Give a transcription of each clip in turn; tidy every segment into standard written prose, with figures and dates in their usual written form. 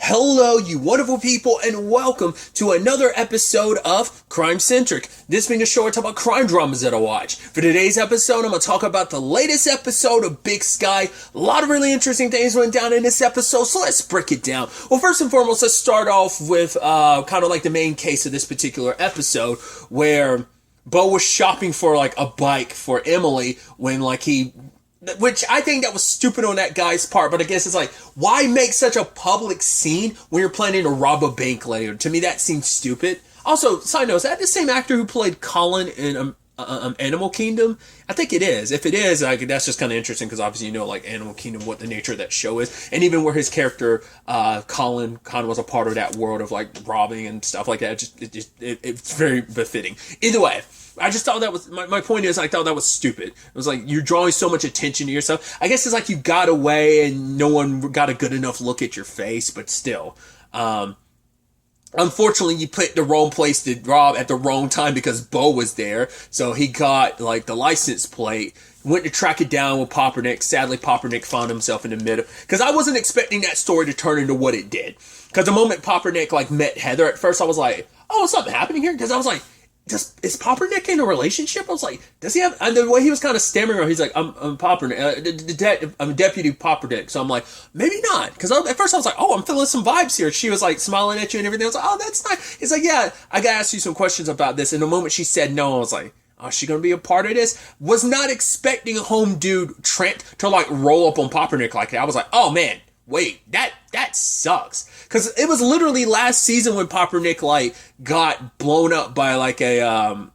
Hello, you wonderful people, and welcome to another episode of Crime Centric. This being a show I talk about crime dramas that I watch. For today's episode, I'm going to talk about the latest episode of Big Sky. A lot of really interesting things went down in this episode, so let's break it down. Well, first and foremost, let's start off with kind of like the main case of this particular episode, where Bo was shopping for like a bike for Emily when which I think that was stupid on that guy's part, but I guess it's like, why make such a public scene when you're planning to rob a bank later? To me, that seems stupid. Also, side note, is that the same actor who played Colin in Animal Kingdom? I think it is. If it is, that's just kind of interesting because obviously you know, like Animal Kingdom, what the nature of that show is, and even where his character Colin kind of was a part of that world of like robbing and stuff like that. It's very befitting. Either way. I just thought that was, my point is, I thought that was stupid. It was like, you're drawing so much attention to yourself. I guess it's like you got away and no one got a good enough look at your face, but still. Unfortunately, you put the wrong place to rob at the wrong time because Bo was there. So he got, like, the license plate, went to track it down with Poppernick. Sadly, Poppernick found himself in the middle. Because I wasn't expecting that story to turn into what it did. Because the moment Poppernick, like, met Heather, at first I was like, oh, something happening here? Because I was like, is Poppernick in a relationship? I was like, does he have, and the way he was kind of stammering around, he's like, I'm Poppernick, I'm Deputy Poppernick. So I'm like, maybe not. Because at first I was like, oh, I'm feeling some vibes here. She was like smiling at you and everything. I was like, oh, that's nice. He's like, yeah, I gotta ask you some questions about this. And the moment she said no, I was like, oh, is she gonna be a part of this? Was not expecting home dude Trent to like roll up on Poppernick like that. I was like, oh man, wait, that sucks. Because it was literally last season when Poppernick, like, got blown up by, like, a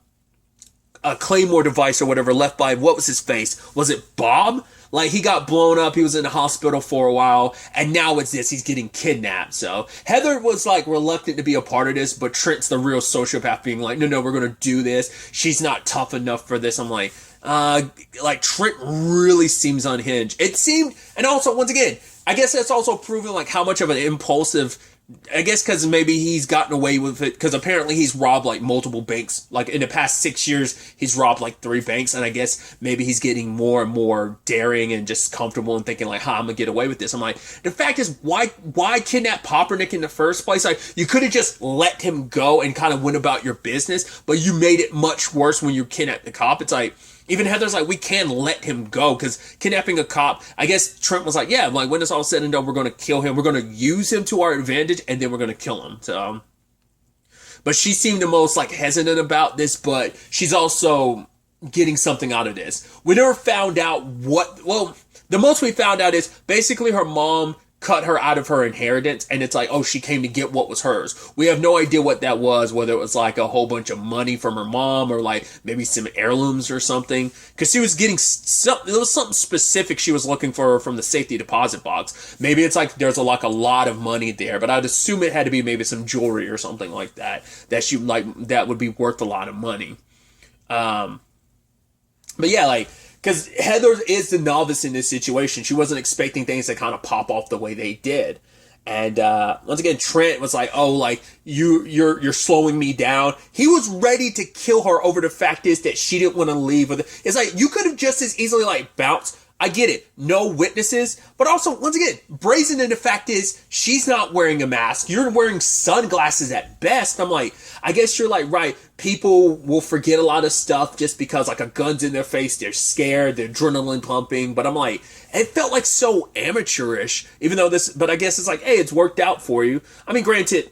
Claymore device or whatever left by, what was his face? Was it Bob? Like, he got blown up, he was in the hospital for a while, and now it's this, he's getting kidnapped. So, Heather was, like, reluctant to be a part of this, but Trent's the real sociopath being like, no, we're gonna do this. She's not tough enough for this. I'm like, Trent really seems unhinged. It seemed, and also, once again, I guess that's also proving like how much of an impulsive, I guess because maybe he's gotten away with it because apparently he's robbed like multiple banks. Like in the past 6 years, he's robbed like 3 banks. And I guess maybe he's getting more and more daring and just comfortable and thinking like, I'm going to get away with this. I'm like, the fact is, why kidnap Poppernick in the first place? Like you could have just let him go and kind of went about your business, but you made it much worse when you kidnapped the cop. It's like, even Heather's like, we can let him go, because kidnapping a cop, I guess Trent was like, yeah, like, when it's all said and done, we're going to kill him. We're going to use him to our advantage, and then we're going to kill him. So, but she seemed the most, like, hesitant about this, but she's also getting something out of this. We never found out the most we found out is basically her mom cut her out of her inheritance, and it's like, oh, she came to get what was hers. We have no idea what that was, whether it was like a whole bunch of money from her mom or like maybe some heirlooms or something, because she was getting something, there was something specific she was looking for from the safety deposit box. Maybe it's like there's a lot of money there, but I'd assume it had to be maybe some jewelry or something like that she like that would be worth a lot of money. But yeah, like, because Heather is the novice in this situation. She wasn't expecting things to kind of pop off the way they did. And once again, Trent was like, oh, like, you're slowing me down. He was ready to kill her over the fact is that she didn't want to leave. It's like, you could have just as easily, like, bounced. I get it. No witnesses. But also, once again, brazen in the fact is she's not wearing a mask. You're wearing sunglasses at best. I'm like, I guess you're like, right, people will forget a lot of stuff just because like a gun's in their face. They're scared. They're adrenaline pumping. But I'm like, it felt like so amateurish, even though but I guess it's like, hey, it's worked out for you. I mean, granted,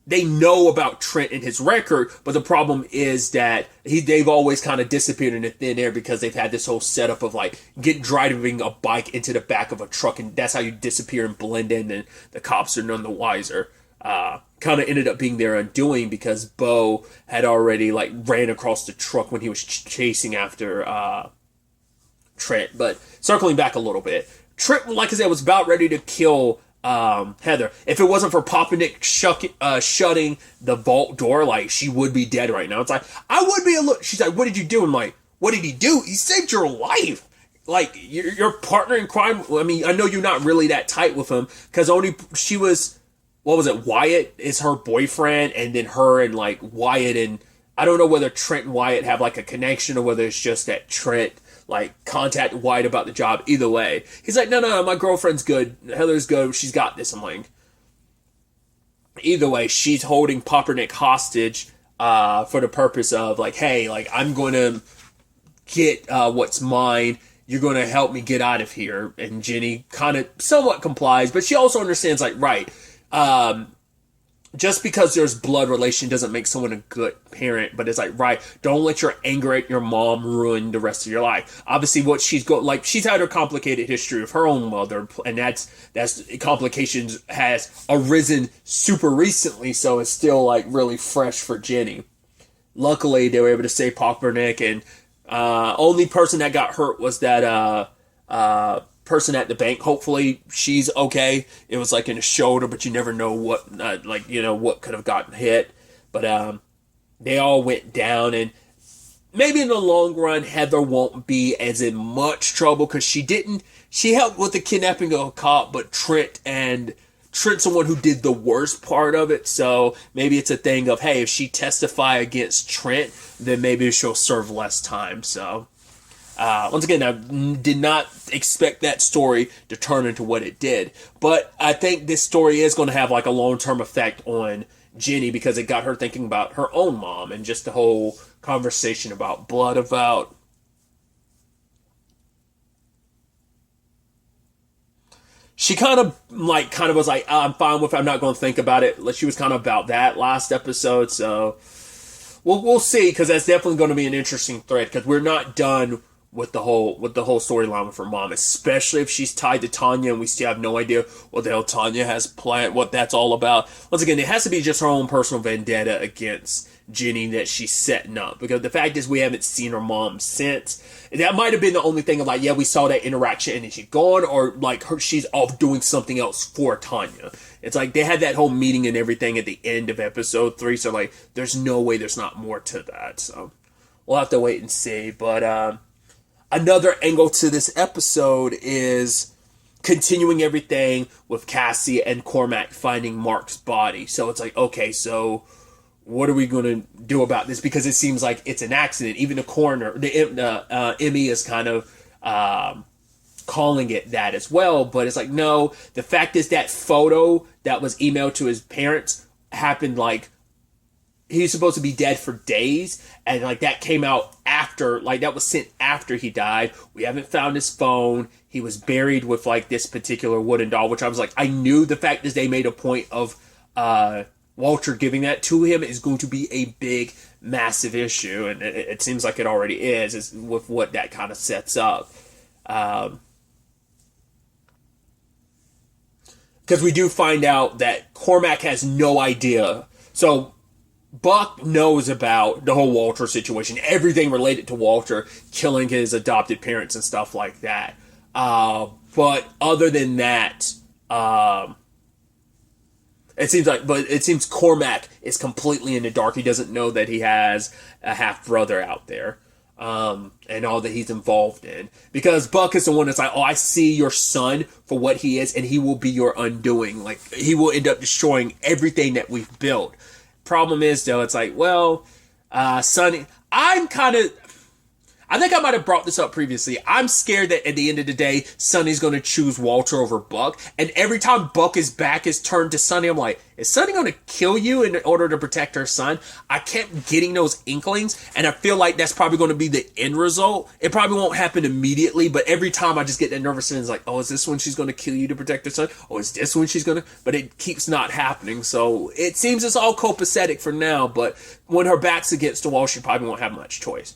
they know about Trent and his record, but the problem is that they've always kind of disappeared in the thin air because they've had this whole setup of like driving a bike into the back of a truck, and that's how you disappear and blend in, and the cops are none the wiser. Kind of ended up being their undoing because Bo had already like ran across the truck when he was chasing after Trent. But circling back a little bit, Trent, like I said, was about ready to kill Heather. If it wasn't for Poppernick shutting the vault door, like, she would be dead right now. It's like, I would be she's like, what did you do? I'm like, what did he do? He saved your life. Like, your partner in crime. I mean, I know you're not really that tight with him, because she was, what was it? Wyatt is her boyfriend, and then her and like Wyatt, and I don't know whether Trent and Wyatt have like a connection or whether it's just that Trent like contact Wyatt about the job. Either way, he's like, no, my girlfriend's good. Heather's good. She's got this. I'm like, either way, she's holding Pumpernick hostage for the purpose of like, hey, like I'm going to get what's mine. You're going to help me get out of here. And Jenny kind of somewhat complies, but she also understands like, right, just because there's blood relation doesn't make someone a good parent, but it's like, right, don't let your anger at your mom ruin the rest of your life. Obviously, what she's had her complicated history of her own mother, and that's complications has arisen super recently, so it's still like really fresh for Jenny. Luckily, they were able to save Pumpernick, and only person that got hurt was that person at the bank. Hopefully she's okay. It was like in the shoulder, but you never know what what could have gotten hit. But they all went down, and maybe in the long run Heather won't be as in much trouble because she helped with the kidnapping of a cop, but Trent's the one who did the worst part of it. So maybe it's a thing of, hey, if she testify against Trent, then maybe she'll serve less time. So once again, I did not expect that story to turn into what it did. But I think this story is going to have like a long-term effect on Jenny because it got her thinking about her own mom and just the whole conversation about blood about. She kind of was like, I'm fine with it. I'm not going to think about it. She was kind of about that last episode. So we'll see, because that's definitely going to be an interesting thread, because we're not done with the whole storyline with her mom, especially if she's tied to Tanya and we still have no idea what the hell Tanya has planned, what that's all about. Once again, it has to be just her own personal vendetta against Jenny that she's setting up, because the fact is we haven't seen her mom since. That might have been the only thing of like, yeah, we saw that interaction and then she's gone, or like she's off doing something else for Tanya. It's like they had that whole meeting and everything at the end of episode 3, so like there's no way there's not more to that. So we'll have to wait and see. But another angle to this episode is continuing everything with Cassie and Cormac finding Mark's body. So it's like, okay, so what are we going to do about this? Because it seems like it's an accident. Even the coroner, Emmy is kind of calling it that as well. But it's like, no, the fact is that photo that was emailed to his parents happened like he's supposed to be dead for days, and like that came out after, like that was sent after he died. We haven't found his phone. He was buried with like this particular wooden doll, which I was like, I knew the fact is they made a point of Walter giving that to him is going to be a big, massive issue, and it seems like it already is with what that kind of sets up. Because we do find out that Cormac has no idea. So Buck knows about the whole Walter situation, everything related to Walter killing his adopted parents and stuff like that. But other than that, it seems Cormac is completely in the dark. He doesn't know that he has a half brother out there, and all that he's involved in. Because Buck is the one that's like, oh, I see your son for what he is, and he will be your undoing. Like, he will end up destroying everything that we've built. Problem is, though, it's like, well, Sonny, I think I might have brought this up previously. I'm scared that at the end of the day, Sonny's going to choose Walter over Buck. And every time Buck's back is turned to Sonny, I'm like, is Sonny going to kill you in order to protect her son? I kept getting those inklings, and I feel like that's probably going to be the end result. It probably won't happen immediately, but every time I just get that nervous and it's like, oh, is this when she's going to kill you to protect her son? Oh, is this when she's going to? But it keeps not happening. So it seems it's all copacetic for now, but when her back's against the wall, she probably won't have much choice.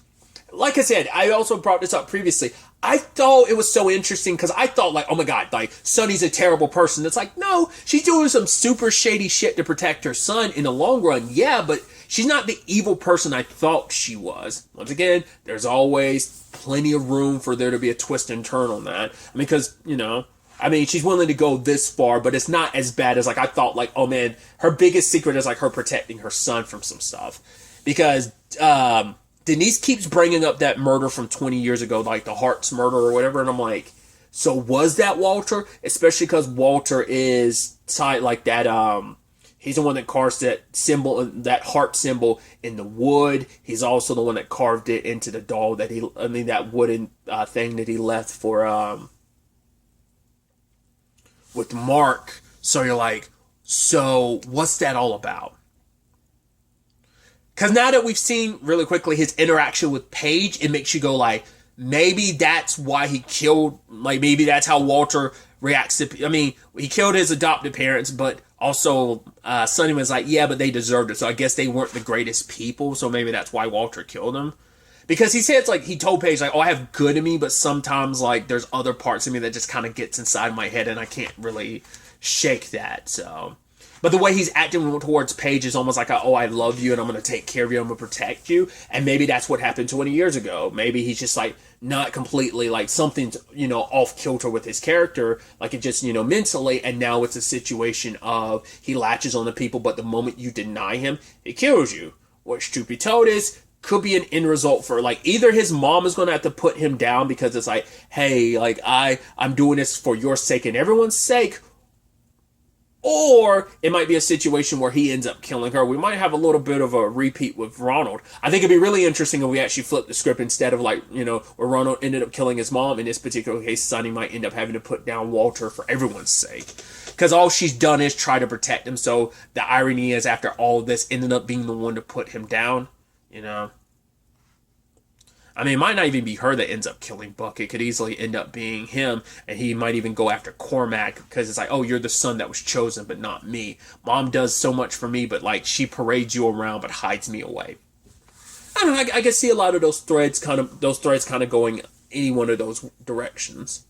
Like I said, I also brought this up previously. I thought it was so interesting because I thought like, oh my God, like Sonny's a terrible person. It's like, no, she's doing some super shady shit to protect her son in the long run. Yeah, but she's not the evil person I thought she was. Once again, there's always plenty of room for there to be a twist and turn on that. I mean, because, she's willing to go this far, but it's not as bad as like I thought. Like, oh man, her biggest secret is like her protecting her son from some stuff. Because, Denise keeps bringing up that murder from 20 years ago, like the Hart's murder or whatever, and I'm like, so was that Walter? Especially because Walter is tied like that, he's the one that carves that symbol, that heart symbol in the wood. He's also the one that carved it into the doll that wooden thing that he left for, with Mark. So you're like, So what's that all about? Because now that we've seen really quickly his interaction with Paige, it makes you go like, maybe that's why he killed, like maybe that's how Walter reacts to, I mean, he killed his adopted parents, but also Sonny was like, yeah, but they deserved it. So I guess they weren't the greatest people. So maybe that's why Walter killed them. Because he says, like, he told Paige, like, oh, I have good in me, but sometimes, like, there's other parts of me that just kind of gets inside my head and I can't really shake that, so. But the way he's acting towards Paige is almost like, oh, I love you and I'm going to take care of you, I'm going to protect you. And maybe that's what happened 20 years ago. Maybe he's just, like, not completely, like, something's, you know, off kilter with his character, like, it just, you know, mentally, and now it's a situation of he latches on to people, but the moment you deny him, it kills you. What Truth Be Told is, could be an end result for, like, either his mom is going to have to put him down because it's like, hey, like, I'm doing this for your sake and everyone's sake, or it might be a situation where he ends up killing her. We might have a little bit of a repeat with Ronald. I think it'd be really interesting if we actually flip the script instead of, like, you know, where Ronald ended up killing his mom. In this particular case, Sonny might end up having to put down Walter for everyone's sake. Because all she's done is try to protect him, so the irony is after all of this, ended up being the one to put him down. You know, I mean, it might not even be her that ends up killing Buck. It could easily end up being him, and he might even go after Cormac because it's like, oh, you're the son that was chosen, but not me. Mom does so much for me, but, like, she parades you around but hides me away. I don't know. I can see a lot of those threads kind of going any one of those directions.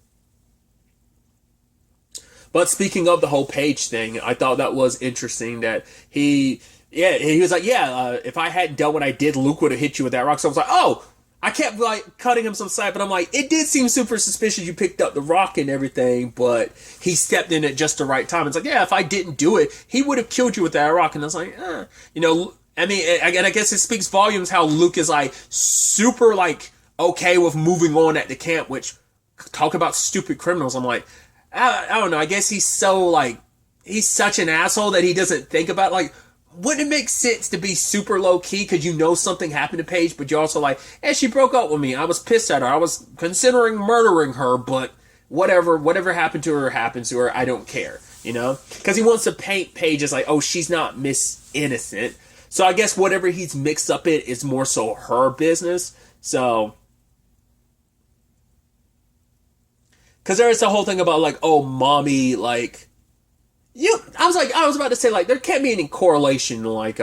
But speaking of the whole Paige thing, I thought that was interesting that he was like, if I hadn't done what I did, Luke would have hit you with that rock. So I was like, oh, I kept, like, cutting him some slack, but I'm like, it did seem super suspicious you picked up the rock and everything, but he stepped in at just the right time. It's like, yeah, if I didn't do it, he would have killed you with that rock. And I was like, you know, I mean, and I guess it speaks volumes how Luke is, like, super, like, okay with moving on at the camp, which, talk about stupid criminals. I'm like, I don't know, I guess he's so, like, he's such an asshole that he doesn't think about, like, wouldn't it make sense to be super low-key because you know something happened to Paige, but you're also like, hey, she broke up with me. I was pissed at her. I was considering murdering her, but whatever happened to her, I don't care, you know? Because he wants to paint Paige as like, oh, she's not Miss Innocent. So I guess whatever he's mixed up in is more so her business. So, because there is the whole thing about, like, oh, mommy, like, I was about to say, like, there can't be any correlation, like,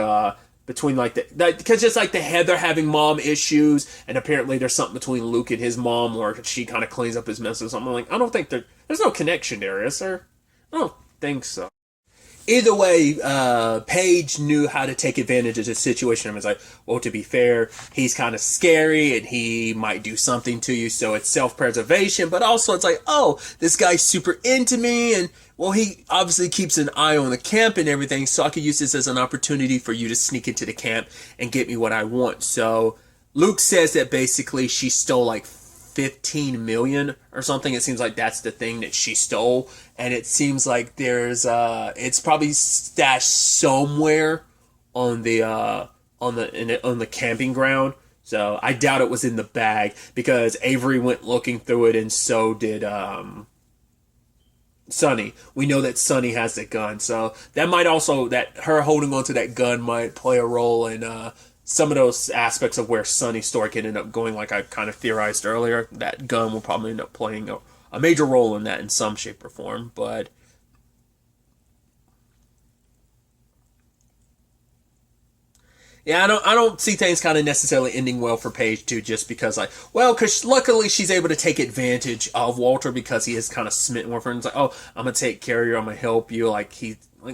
between, like, because just, like, the Heather having mom issues, and apparently there's something between Luke and his mom, or she kind of cleans up his mess or something. Like, I don't think there's no connection there, is there? I don't think so. Either way, Paige knew how to take advantage of the situation. I was like, well, to be fair, he's kind of scary and he might do something to you, so it's self-preservation, but also it's like, oh, this guy's super into me, and, well, he obviously keeps an eye on the camp and everything, so I could use this as an opportunity for you to sneak into the camp and get me what I want. So Luke says that basically she stole, like, 15 million or something. It seems like that's the thing that she stole, and it seems like there's it's probably stashed somewhere on the camping ground. So I doubt it was in the bag because Avery went looking through it, and so did Sonny. We know that Sonny has the gun, so that might also, that her holding onto that gun might play a role in some of those aspects of where Sonny's story can end up going, like I kind of theorized earlier. That gun will probably end up playing a major role in that in some shape or form, but yeah, I don't see things kind of necessarily ending well for Paige too, just because, like, well, because luckily she's able to take advantage of Walter because he is kind of smitten with her, and it's like, oh, I'm gonna take care of you, I'm gonna help you, like,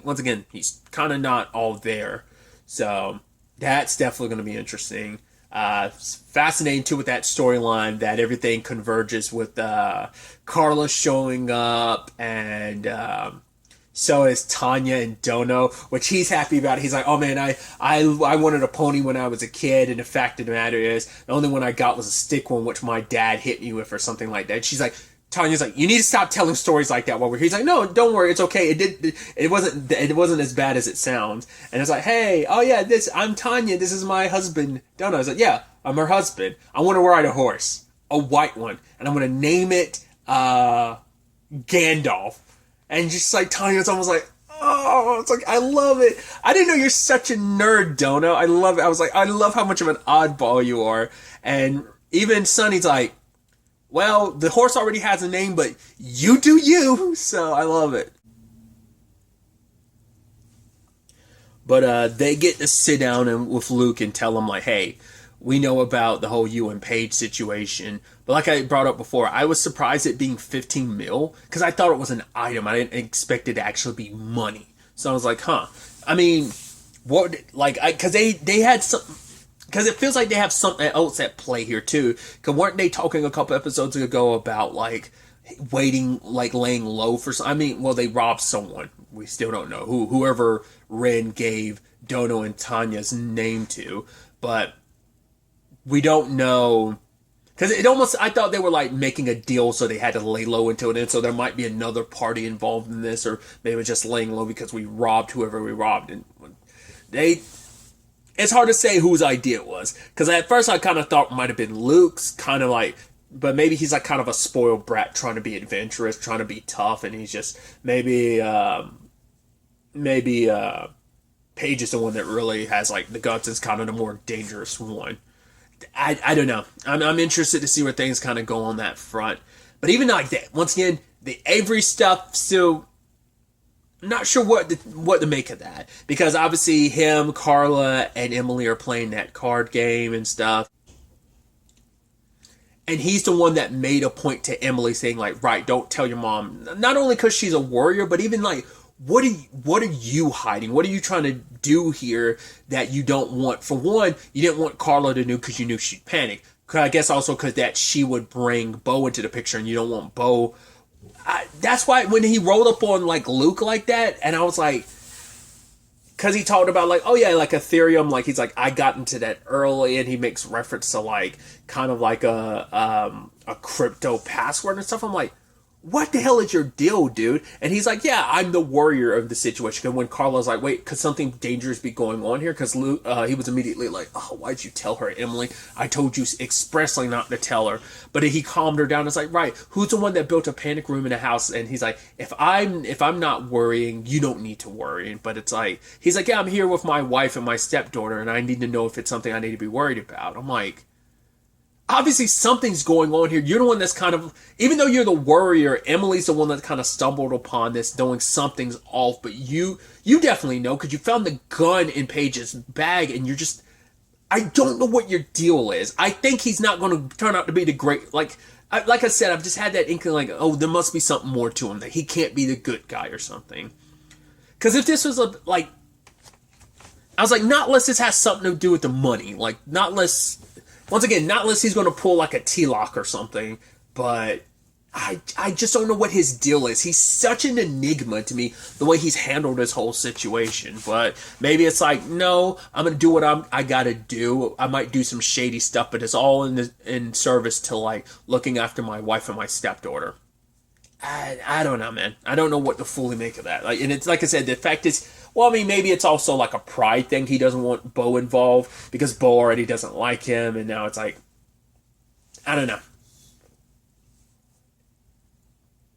once again, he's kind of not all there, so that's definitely going to be interesting. Fascinating too with that storyline that everything converges with Carla showing up, and so is Tanya and Dono, which he's happy about. He's like, oh man, I wanted a pony when I was a kid, and the fact of the matter is the only one I got was a stick one, which my dad hit me with or something like that. She's like, Tanya's like, you need to stop telling stories like that while we're here. He's like, no, don't worry, it's okay. It wasn't as bad as it sounds. And it's like, hey, oh yeah, I'm Tanya, this is my husband, Donna. I was like, yeah, I'm her husband. I want to ride a horse, a white one, and I'm gonna name it Gandalf. And just like Tanya's almost like, Oh, it's like, I love it. I didn't know you're such a nerd, Dono. I love it. I was like, I love how much of an oddball you are. And even Sonny's like, well, the horse already has a name, but you do you. So I love it. But they get to sit down with Luke and tell him, like, hey, we know about the whole you and Paige situation. But like I brought up before, I was surprised at being 15 mil because I thought it was an item. I didn't expect it to actually be money. So I was like, huh. I mean, what, like, because they had some, because it feels like they have something else at play here too. Because weren't they talking a couple episodes ago about, like, waiting, like, laying low for some, I mean, well, they robbed someone. We still don't know whoever Ren gave Dono and Tanya's name to, but we don't know, because it almost, I thought they were like making a deal so they had to lay low until then, so there might be another party involved in this, or maybe just laying low because we robbed whoever we robbed. And it's hard to say whose idea it was, because at first I kind of thought it might have been Luke's, kind of like, but maybe he's like kind of a spoiled brat trying to be adventurous, trying to be tough, and he's just maybe Paige is the one that really has like the guts, is kind of the more dangerous one. I don't know. I'm interested to see where things kind of go on that front. But even like that, once again, the Avery stuff, still not sure what to make of that. Because obviously him, Carla, and Emily are playing that card game and stuff. And he's the one that made a point to Emily saying, like, right, don't tell your mom. Not only because she's a warrior, but even like, what are you hiding? What are you trying to do here that you don't want? For one, you didn't want Carla to know because you knew she'd panic. I guess also because that she would bring Bo into the picture, and you don't want Bo. That's why when he rolled up on like Luke like that, and I was like, because he talked about like, oh yeah, like Ethereum, like he's like, I got into that early, and he makes reference to like kind of like a crypto password and stuff. I'm like, what the hell is your deal, dude? And he's like, yeah, I'm the warrior of the situation. And when Carla's like, wait, could something dangerous be going on here? Because Luke, he was immediately like, oh, why'd you tell her, Emily? I told you expressly not to tell her. But he calmed her down. It's like, right, who's the one that built a panic room in a house? And he's like, if I'm not worrying, you don't need to worry. But it's like, he's like, yeah, I'm here with my wife and my stepdaughter, and I need to know if it's something I need to be worried about. I'm like, obviously something's going on here. You're the one that's kind of, even though you're the worrier, Emily's the one that kind of stumbled upon this, knowing something's off. But you definitely know, because you found the gun in Paige's bag, and you're just, I don't know what your deal is. I think he's not going to turn out to be the great, like I said, I've just had that inkling, like, oh, there must be something more to him, that he can't be the good guy or something. Because if this was like, I was like, not unless this has something to do with the money, like, not unless. Once again, not unless he's going to pull like a T-lock or something, but I just don't know what his deal is. He's such an enigma to me, the way he's handled this whole situation. But maybe it's like, no, I'm going to do what I got to do. I might do some shady stuff, but it's all in service to like looking after my wife and my stepdaughter. I don't know, man. I don't know what to fully make of that. Like, and it's like I said, the fact is, well, I mean, maybe it's also like a pride thing. He doesn't want Bo involved because Bo already doesn't like him, and now it's like, I don't know.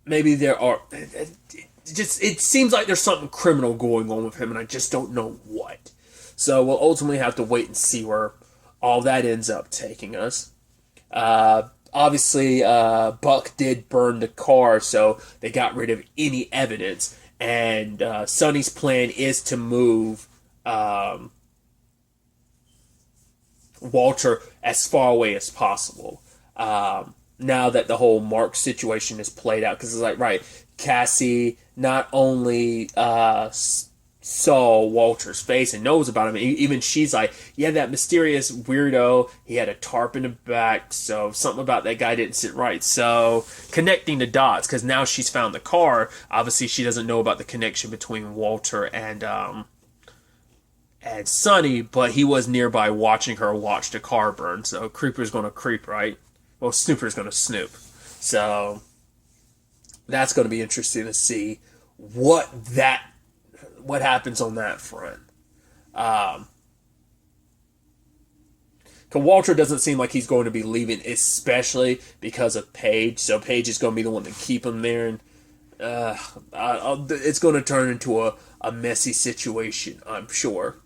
Maybe there are. It seems like there's something criminal going on with him, and I just don't know what. So we'll ultimately have to wait and see where all that ends up taking us. Obviously, Buck did burn the car, so they got rid of any evidence. And Sonny's plan is to move Walter as far away as possible. Now that the whole Mark situation is played out, because it's like, right, Cassie not only saw Walter's face and knows about him, even she's like, yeah, that mysterious weirdo, he had a tarp in the back, so something about that guy didn't sit right. So connecting the dots, because now she's found the car, obviously she doesn't know about the connection between Walter and Sonny, but he was nearby watching her watch the car burn, so creeper's gonna creep, right? Well, snooper's gonna snoop. So that's gonna be interesting to see what happens on that front. Because Walter doesn't seem like he's going to be leaving, especially because of Paige. So Paige is going to be the one to keep him there, and it's going to turn into a messy situation, I'm sure.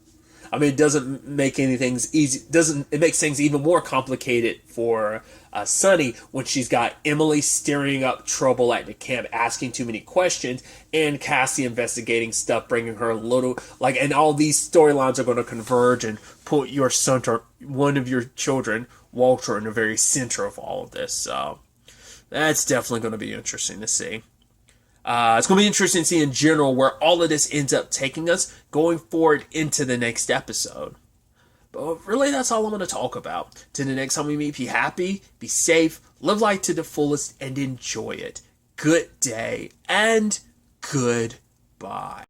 I mean, it doesn't make anything easy. It makes things even more complicated for Sunny when she's got Emily stirring up trouble at the camp, asking too many questions, and Cassie investigating stuff, bringing her a little and all these storylines are going to converge and put your son, or one of your children, Walter, in the very center of all of this. So that's definitely going to be interesting to see. It's going to be interesting to see in general where all of this ends up taking us going forward into the next episode. But really, that's all I'm going to talk about. Till the next time we meet, be happy, be safe, live life to the fullest, and enjoy it. Good day, and goodbye.